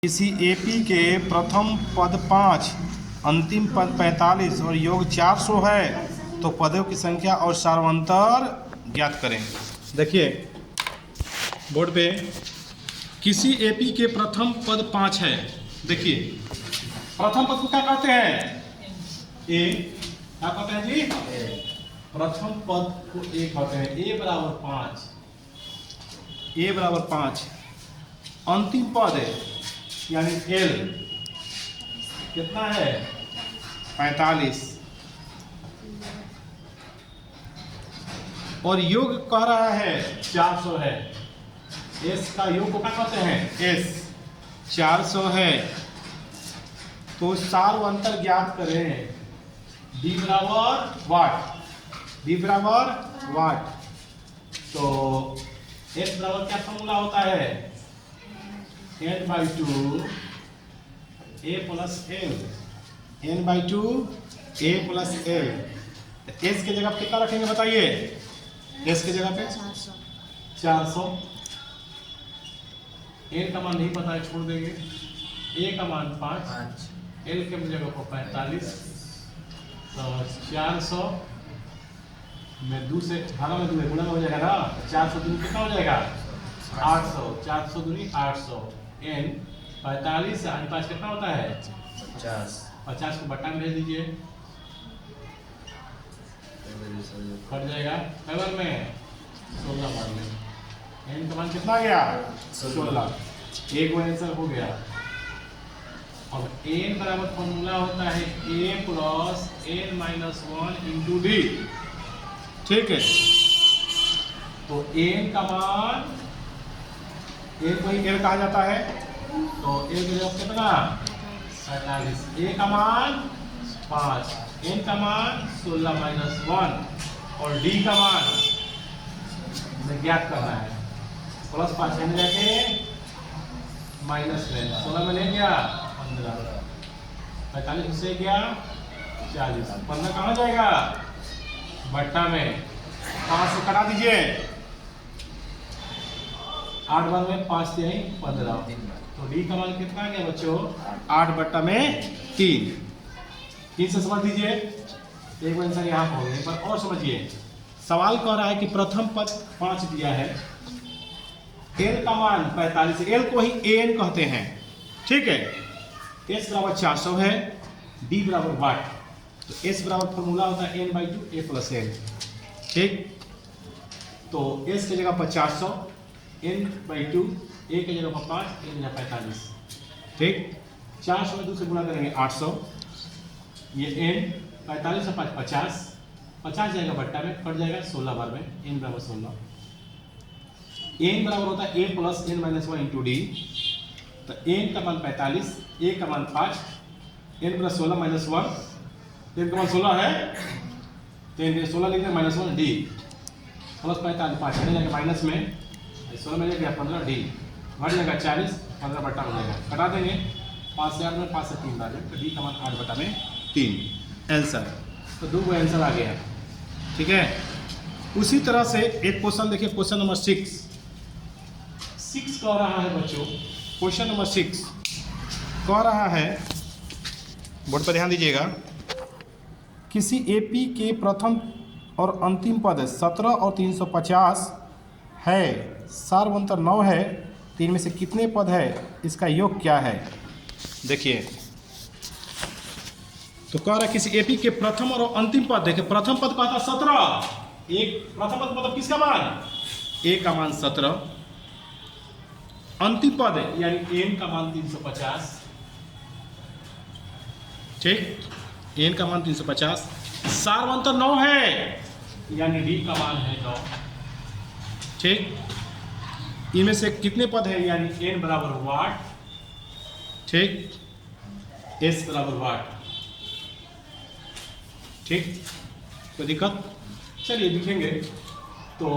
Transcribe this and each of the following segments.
किसी एपी के प्रथम पद 5, अंतिम पद 45 और योग 400 है तो पदों की संख्या और सार्वंतर ज्ञात करें। देखिए बोर्ड पे किसी एपी के प्रथम पद 5 है। देखिए प्रथम पद को क्या कहते हैं? ए। क्या कहते हैं जी? प्रथम पद को ए कहते हैं। ए बराबर 5, ए बराबर 5। अंतिम पद है यानी एल कितना है? 45। और योग कह रहा है 400 है। एस का योग को क्या कहते हैं? एस 400 है तो सार्वंतर ज्ञात करें। डी बराबर वाट, डी बराबर वाट। तो एस बराबर क्या फॉर्मूला होता है? n/2 a plus l, n/2 a plus l। S के जगह कितना रखेंगे बताइए? एस के जगह पे 400। एल का मान नहीं पता है, छोड़ देंगे। ए का मान 5, एल के जगह पर 45। तो 400 में 2 से भागा में 2 गुणा हो जाएगा ना। 400 दूनी कितना हो जाएगा? 800। 400 दूनी 800। n 45 से 5 कितना होता है? 50। 50 को बट्टा में भेज दीजिए, कट जाएगा। कैबर में 16 बार में n का मान कितना आ गया? 16। एक वो आंसर हो गया। अब n बराबर फॉर्मूला होता है a plus n-1 into D. ठीक है, तो n का मान ए को ही एल कहा जाता है तो ए की जगह कितना? 45। ए का मान 5, एन का मान 16-1 और डी का मान ज्ञात करना है। प्लस 5 है जाके माइनस में 16 में ले गया 15, 45 से गया 40। 15 कहाँ जाएगा? बट्टा में 5 से कटा दीजिए। 8 बार में 5 से 15। तो डी का मान कितना आ गया बच्चों? 8/3। 3 से समझ दीजिए। एक बार आंसर यहाँ हो गया। एक बार और समझिए। सवाल कह रहा है कि प्रथम पद 5 दिया है, एल का मान 45, एल को ही एन कहते हैं। ठीक है, एस बराबर 400 है, डी बराबर वाट। तो एस बराबर फॉर्मूला होता है n/2 a प्लस l। ठीक, तो एस की जगह पर 400, n/2, a की जगह पर 5, n जगह 45। ठीक, 400 में 2 से गुणा करेंगे 800। ये n 45 से 5 50, 50 जाएगा बट्टा में, कट जाएगा 16 बार में। n बराबर 16। n बराबर होता है a plus n-1 into D. तो n का मान 45, a का मान 5, n प्लस 16-1, n का मान 16 है तो n 16 लिख दें -1 डी प्लस 45, 5 चले जाएगा माइनस में 16 में ले गया 15 डी, घट जाएगा 40, 15 बट्टा हो जाएगा। कटा देंगे 5 से 8 में, 5 से 3 बार में, तो डी का मान 8/3 आंसर। तो 2 आंसर आ गया। ठीक है, उसी तरह से एक क्वेश्चन देखिए, क्वेश्चन नंबर 6 कह रहा है बच्चों। क्वेश्चन नंबर 6 कह रहा है, बोर्ड पर ध्यान दीजिएगा। किसी एपी के प्रथम और अंतिम पद 17 और 350 है, सार्वंतर 9 है, तो इनमें से कितने पद है, इसका योग क्या है? देखिए, तो कह रहा है किसी एपी के प्रथम और अंतिम पद। देखिए प्रथम पद कहता 17, एक प्रथम पद मतलब किसका मान? ए का मान 17। अंतिम पद है यानी एन का मान 350। ठीक, एन का मान 350। सार्वंतर 9 है यानी डी का मान है 9। ठीक, इनमें से कितने पद है यानी एन बराबर वाट। ठीक, एस बराबर वाट। ठीक, कोई दिक्कत? चलिए लिखेंगे। तो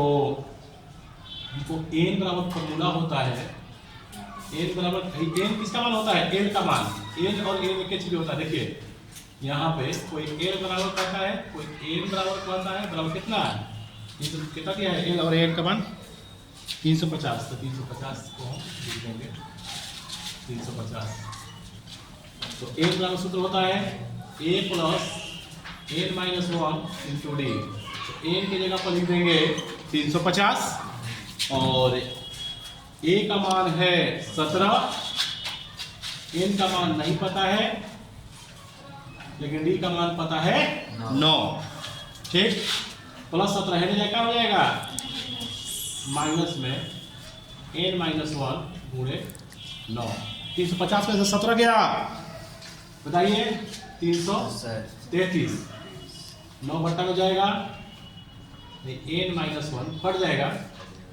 हमको एन बराबर फॉर्मूला होता है, एन बराबर, एन किसका मान होता है? एल का मान। एन और एन एक चीज होता है। देखिए यहाँ पे कोई एल बराबर कहता है, कोई एन बराबर कहता है। बराबर कितना है? कितना दिया है? एल और एन का मान 350। तो 350 को हम लिख देंगे। 350। तो n का सूत्र होता है a plus n minus 1 into D. तो n की जगह पर लिख देंगे 350 और a का मान है 17, n का मान नहीं पता है लेकिन d का मान पता है 9। ठीक, प्लस 17 है क्या हो जाएगा माइनस में n माइनस 1 गुणे 9। 350 में से 17 गया, बताइए 333। 9 बट्टा में जाएगा नहीं, n माइनस 1 कट जाएगा,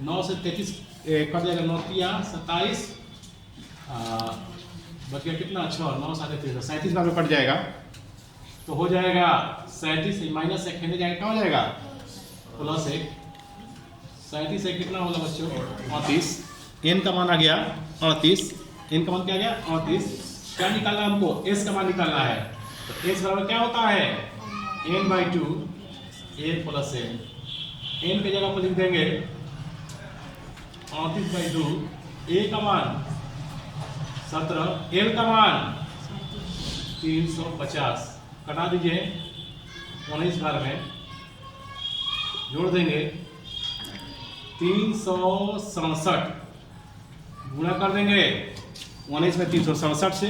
9 से 33 कट जाएगा, 9 तिया 27, बच गया कितना 6, 9 साढ़े 33, 37 बार में कट जाएगा तो हो जाएगा 37, माइनस 1 खेलने जाएगा क्या हो जाएगा प्लस 1। 37 से कितना होगा बच्चों 38, n का मान आ गया 38, n का मान क्या आ गया 38। क्या निकालना है हमको, s का मान निकालना है। तो s बराबर क्या होता है n/2 a plus n। n की जगह पर लिख देंगे 38/2, a का मान 17, l का मान 350, कटा दीजिए 19 बार में, जोड़ देंगे 367, गुणा कर देंगे 19 में 367 से,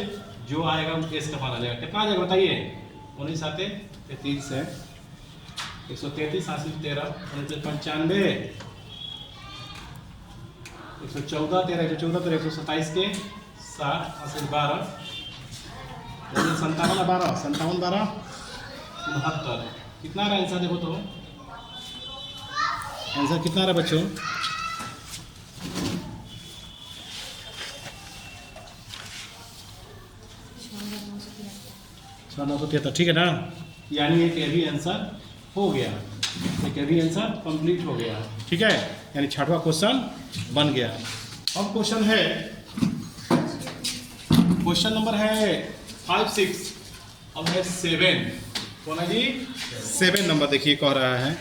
जो आएगा s का मान आ जाएगा। कितना आ जाएगा बताइए, 19 आते 33 है, 133 हासिल 13, 95, 114 13 114 127 के 60 हासिल 12, 57 12 57 12 69। कितना रहा आंसर देखो तो, आंसर कितना रहा बच्चों, $973। ठीक है ना, यानी एक भी आंसर हो गया, एक भी आंसर कंप्लीट हो गया। ठीक है, यानी 6वां क्वेश्चन बन गया। अब क्वेश्चन है, क्वेश्चन नंबर है 5 6, अब है 7। कौन है जी 7 नंबर, देखिए कह रहा है,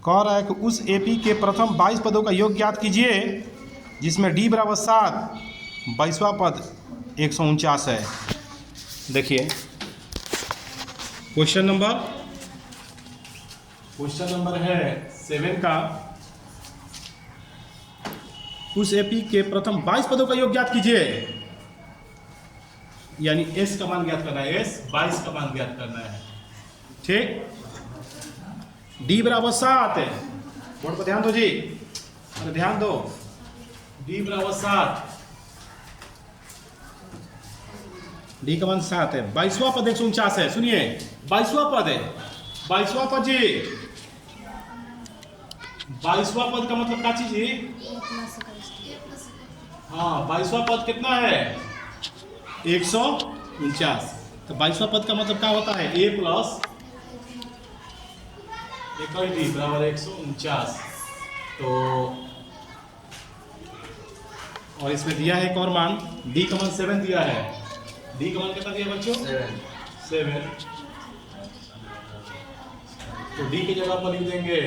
कह रहा है कि उस एपी के प्रथम 22 पदों का योग ज्ञात कीजिए जिसमें डी बराबर 7, 22वां पद 149 है। देखिए क्वेश्चन नंबर है 7 का, उस एपी के प्रथम 22 पदों का योग ज्ञात कीजिए, यानी s का मान ज्ञात करना है, s 22 का मान ज्ञात करना है। ठीक, d बराबर 7 है, बोर्ड पर ध्यान दो जी, अरे ध्यान दो, d बराबर 7, d का मान 7 है, 22वां पद 149 है। सुनिए 22वां पद है, 22वां पद जी, 22वां पद का मतलब क्या चीज जी, हाँ 22वां पद कितना है 149। तो 22वां पद का मतलब क्या होता है a प्लस डी बराबर 149। तो और इसमें दिया है एक और मान, d का मान 7 दिया है, d का मान कितना दिया बच्चों 7। तो d की जगह पर लिख देंगे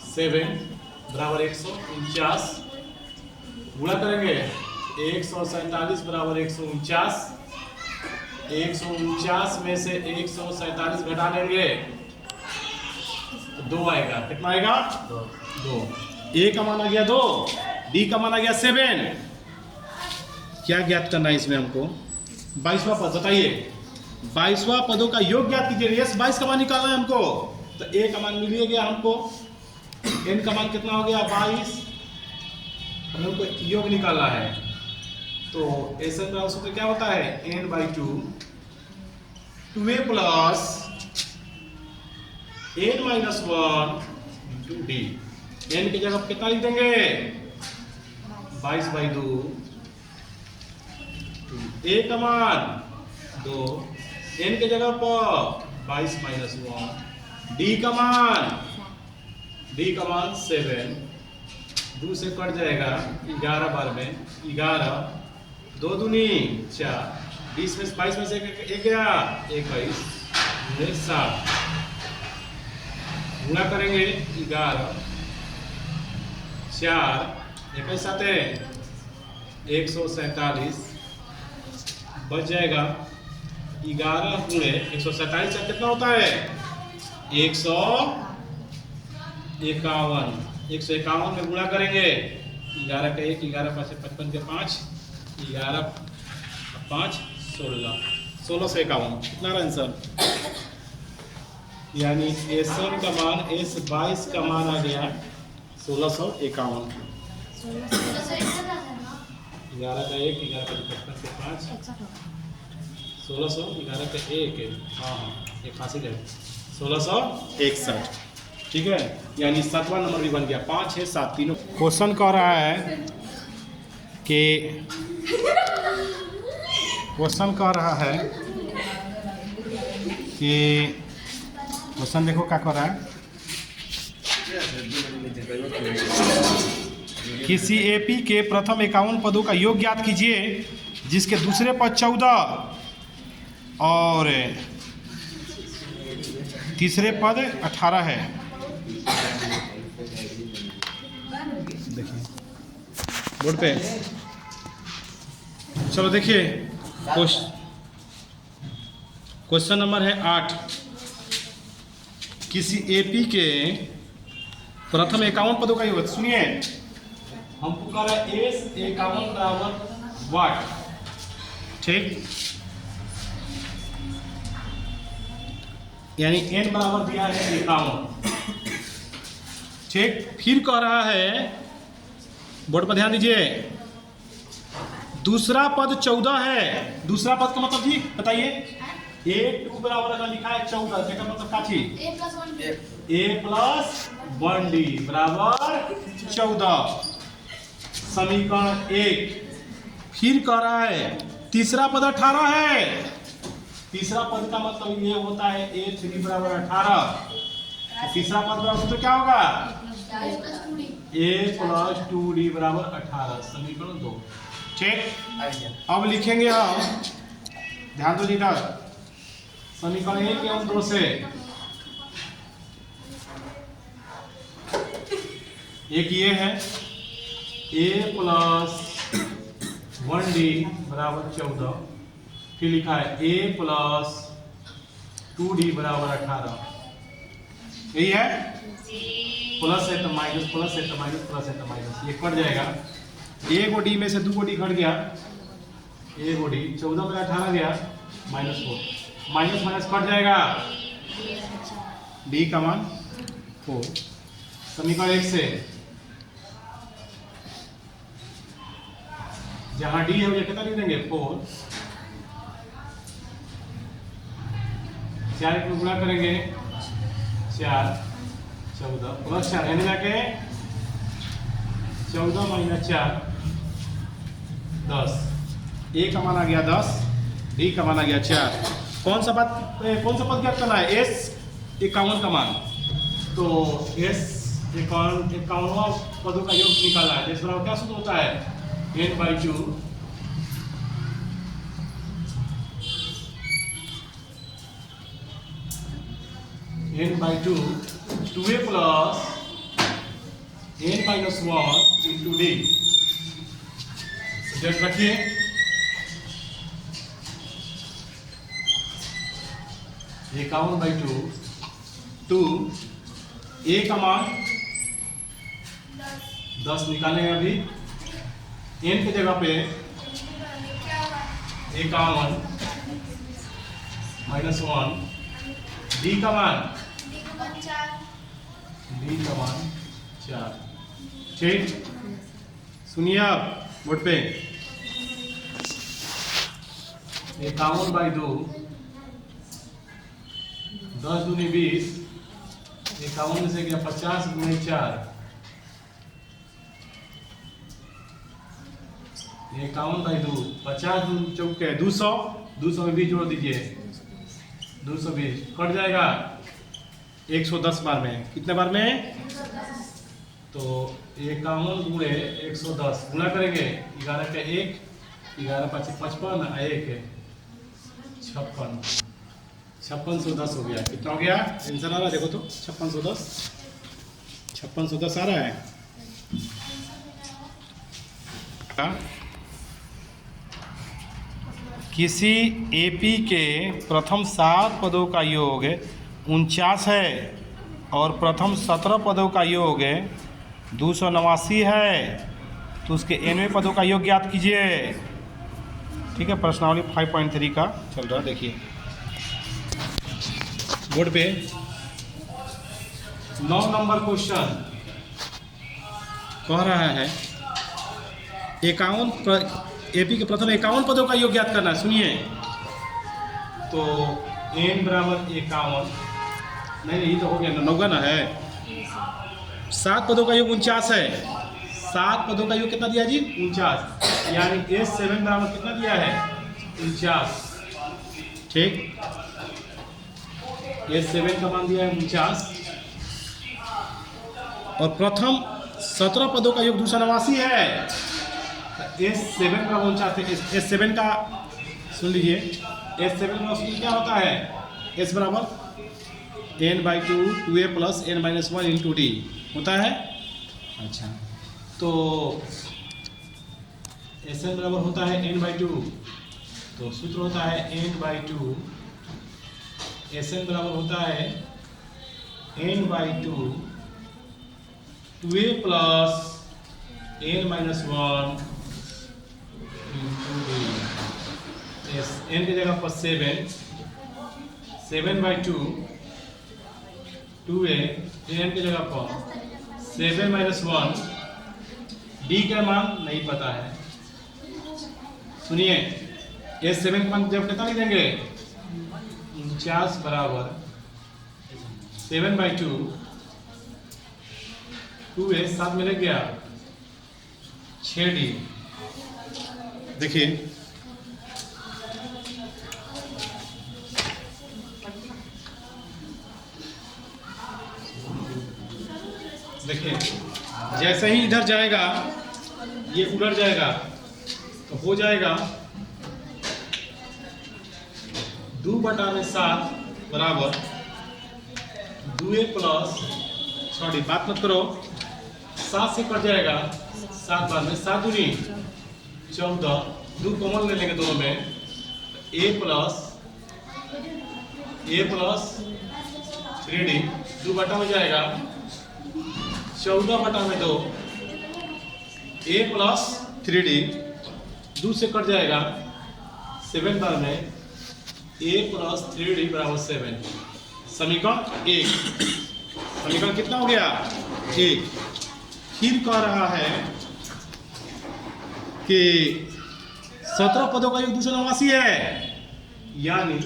7 बराबर 149, गुणा करेंगे 147 बराबर 149, 149 में से 147 घटा लेंगे तो 2 आएगा। कितना आएगा 2। a का मान आ गया 2, d का मान आ गया 7। क्या ज्ञात करना है इसमें हमको, 22वां पद बताइए, 22वां पदों का योग ज्ञात कीजिए। यस 22 का मान निकालना है हमको, तो a का मान मिल गया हमको, n का मान कितना हो गया 22, हमको योग निकालना है। तो ऐसा का सूत्र क्या होता है n/2, 2a plus n minus 1 into D. n की जगह कितना लिख देंगे 22/2, a का मान 2, n की जगह पर 22 माइनस 1, d का मान 7, 2 से कट जाएगा 11 बार में, 11 2 दूनी 4, 20 में 22 में से एक गया 21, 7 गुणा करेंगे 11 4 एक साथ है 147 बच जाएगा 11 गुणे 147 कितना होता है 151 में गुणा करेंगे 11 का 1 11 5 55 के 5 11 5 1651 कितना आंसर यानी S1 का मान S22 का मान आ गया 1651 11 का 1 11 का 55 के 5 1600 11 का 1 हाँ एक हासिल है 1661 ठीक है यानी 7वां नंबर भी बन गया 5 6 7 तीनों क्वेश्चन कह रहा है कि क्वेश्चन देखो क्या कर रहा है किसी एपी के प्रथम 51 पदों का योग ज्ञात कीजिए जिसके दूसरे पद 14 और तीसरे पद 18 है। देखिए बोर्ड पे चलो देखिए क्वेश्चन नंबर है 8 किसी एपी के प्रथम 51 पदों का योग सुनिए हमको कह रहा है एस 51 बराबर वाट ठीक यानी n बराबर दिया है 51 ठीक फिर कह रहा है बोर्ड पर ध्यान दीजिए दूसरा पद 14 है दूसरा पद का मतलब जी बताइए A2 बराबर अगर लिखा है 14 का मतलब क्या चीज A+1D बराबर 14 समीकरण 1 फिर कह रहा है तीसरा पद 18 है तीसरा पद का मतलब ये होता है A3 बराबर 18 तीसरा पद बराबर तो क्या होगा A+2D बराबर 18 समीकरण 2 ठीक अब लिखेंगे हम ध्यान दो लीडर समीकरण 1 एवं 2 से एक ये है A+1D बराबर 14 फिर लिखा है A+2D बराबर 18 यही है प्लस है तो माइनस प्लस है तो माइनस प्लस है तो माइनस ये कट जाएगा ए को डी में से 2 को डी घट गया ए को डी 14 में 18 गया -4 माइनस माइनस कट जाएगा डी का मान 4 समीकरण 1 से जहां डी है वो कितना लिख देंगे 4 4 को गुणा करेंगे 4 14 प्लस 4 यानी जाके 14 माइनस 4 10 ए का मान आ गया 10 डी का मान आ गया 4 कौन सा पद ज्ञात करना है एस 51 का मान तो एस 51वां पदों का योग निकाला है जिस बराबर क्या सूत्र होता है n/2 n/2 2a plus n-1 into d subject रखिए इक्यावन बाई 2 ए का मान 10 निकालेंगे अभी n की जगह पे 51 -1 d का मान 4 ठीक सुनिए आप बोर्ड पे 51 बाई 2 10 दूनी 20 51 में से गया 50 गुणे 4 51 बाई 2 50 चौके 200 में 20 जोड़ दीजिए 220 कट जाएगा 110 बार में कितने बार में तो 51 गुणे 110 गुणा करेंगे 11 का 1 11 5 55 1 है 5610 हो गया कितना हो गया आंसर आ रहा है देखो तो 5610 आ रहा है किसी एपी के प्रथम 7 पदों का योग 49 है और प्रथम 17 पदों का योग 289 है, तो उसके 9वें पदों का योग ज्ञात कीजिए। ठीक है, प्रश्नावली 5.3 का चल रहा है, देखिए बोर्ड पे 9 नंबर क्वेश्चन कह रहा है 51 एपी के प्रथम 51 पदों का योग ज्ञात करना है। सुनिए, तो n बराबर 51, नहीं ये तो हो गया ना, 9 ना है। 7 पदों का योग 49 है। 7 पदों का योग कितना दिया जी? 49, यानी S7 बराबर कितना दिया है? 49। ठीक, S7 का मान दिया है 49 और प्रथम 17 पदों का योग 289 है। S7 का 49 है। S7 का सुन लीजिए, S7 का सूत्र क्या होता है? S बराबर n/2 2a plus n-1 into D होता है। अच्छा, तो Sn बराबर होता है n/2, तो सूत्र होता है n/2। Sn बराबर होता है n/2 2a plus n-1 into D. n की जगह पर 7/2 2a, n की जगह पर 7-1, डी का मान नहीं पता है। सुनिए, S7 का मान जब कितना लिखेंगे? 49 बराबर 7/2 2a, 7 में लग गया 6d। देखिए देखिए, जैसे ही इधर जाएगा ये उलट जाएगा, तो हो जाएगा 2/7 बराबर 2a प्लस, सॉरी बात मत करो, 7 से कट जाएगा, 7 बार में 7 दूनी 14, 2 कॉमन ले लेंगे दोनों में, a प्लस 3d 2 बटा हो जाएगा 14/2 a प्लस 3d, 2 से कट जाएगा 7 बार में a प्लस 3d बराबर 7। समीकरण 1। समीकरण कितना हो गया? 1। फिर कह रहा है कि 17 पदों का योग 289 है, यानी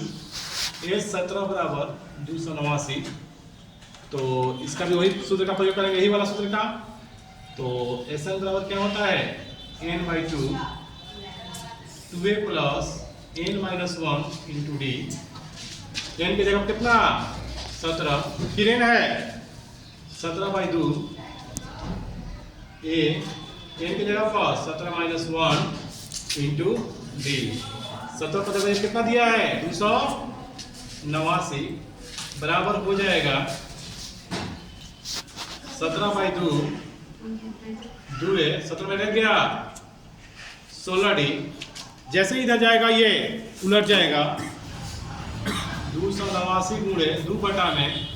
S17 बराबर 289, तो इसका भी वही सूत्र का प्रयोग करेंगे, यही वाला सूत्र का। तो Sn बराबर क्या होता है? n/2 2a plus n-1 into D. n की जगह कितना? 17, फिर n है 17/2 a, n की जगह पर 17-1 इंटू डी। 17 पदों का कितना दिया है? 289 बराबर हो जाएगा 17/2 2a, 17 में रह गया 16d। जैसे ही इधर जाएगा ये उलट जाएगा, 289 गुणे 2 बटा में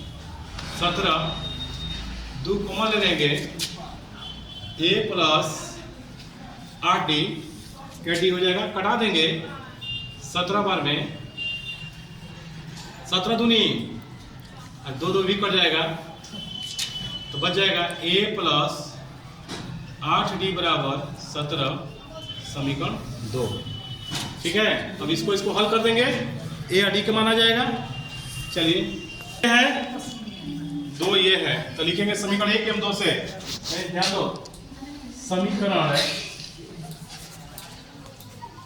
17, 2 कॉमन ले लेंगे, a प्लस 8d, क्या डी हो जाएगा? कटा देंगे 17 बार में, 17 दूनी 2 भी कट जाएगा, तो बच जाएगा a प्लस 8d बराबर 17। समीकरण 2। ठीक है, अब इसको हल कर देंगे, a और d का मान आ जाएगा। चलिए, ये है 2, ये है, तो लिखेंगे समीकरण 1 एवं 2 से। ध्यान दो, समीकरण है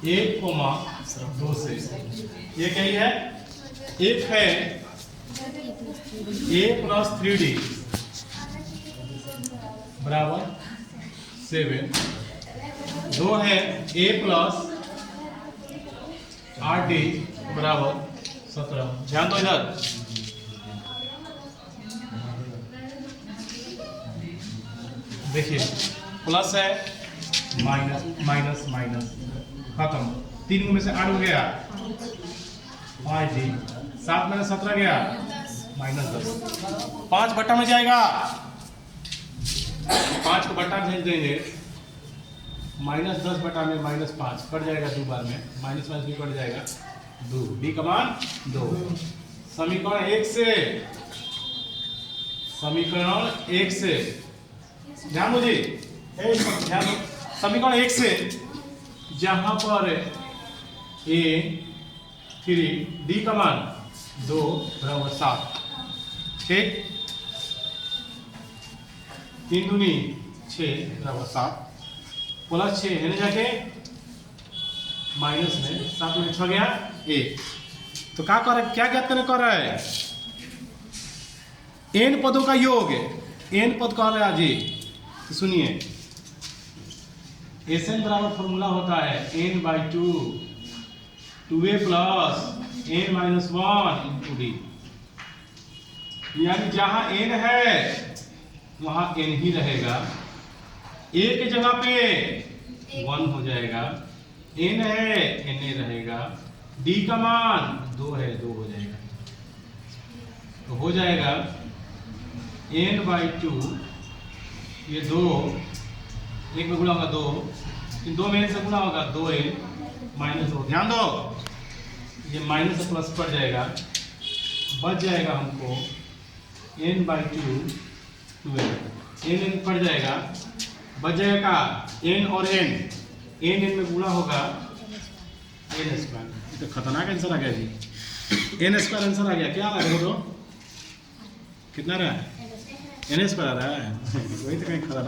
1, 2 से। ये क्या है? एक है a प्लस 3d बराबर 7, 2 है a प्लस 8d बराबर 17। ध्यान दो इधर, देखिए प्लस है माइनस माइनस माइनस खत्म। 3 में से 8 हो गया 5 जी, 7 में से 17 गया -10। 5 बट्टा में जाएगा, 5 को बट्टा भेज देंगे, -10 बटा में -5 कट जाएगा 2 बार में, माइनस भी कट जाएगा 2, डी का मान 2। समीकरण 1 से, समीकरण 1 से ध्यान दो जी, ध्यान दो। समीकरण 1 से जहां पर a 3 डी का मान 2 बराबर 7, ठीक, 3 दूनी 6 बराबर 7 प्लस 6 है ना, जाके माइनस में 7 में 6 गया 1। तो क्या कर रहा है, क्या ज्ञात करने कर रहा है, n पदों का योग, n पद कह रहा है जी। तो सुनिए, Sn बराबर फॉर्मूला होता है n/2 2a plus n - 1 into D, यानी जहां n है वहां n ही रहेगा, a की जगह पे 1 हो जाएगा, n है n रहेगा, d का मान 2 है 2 हो जाएगा। तो हो जाएगा n/2, ये 2 1 में गुणा होगा 2, 2 में n से गुणा होगा 2n - 2। ध्यान दो, ये माइनस से प्लस पड़ जाएगा, बच जाएगा हमको n/2 2n, n पड़ जाएगा, बच जाएगा n और n में गुणा होगा n²। ये तो खतरनाक आंसर आ गया जी, n² आंसर आ गया। क्या आ रहा है, कितना रहा है, n² आ रहा है वही तो कहीं खतरनाक।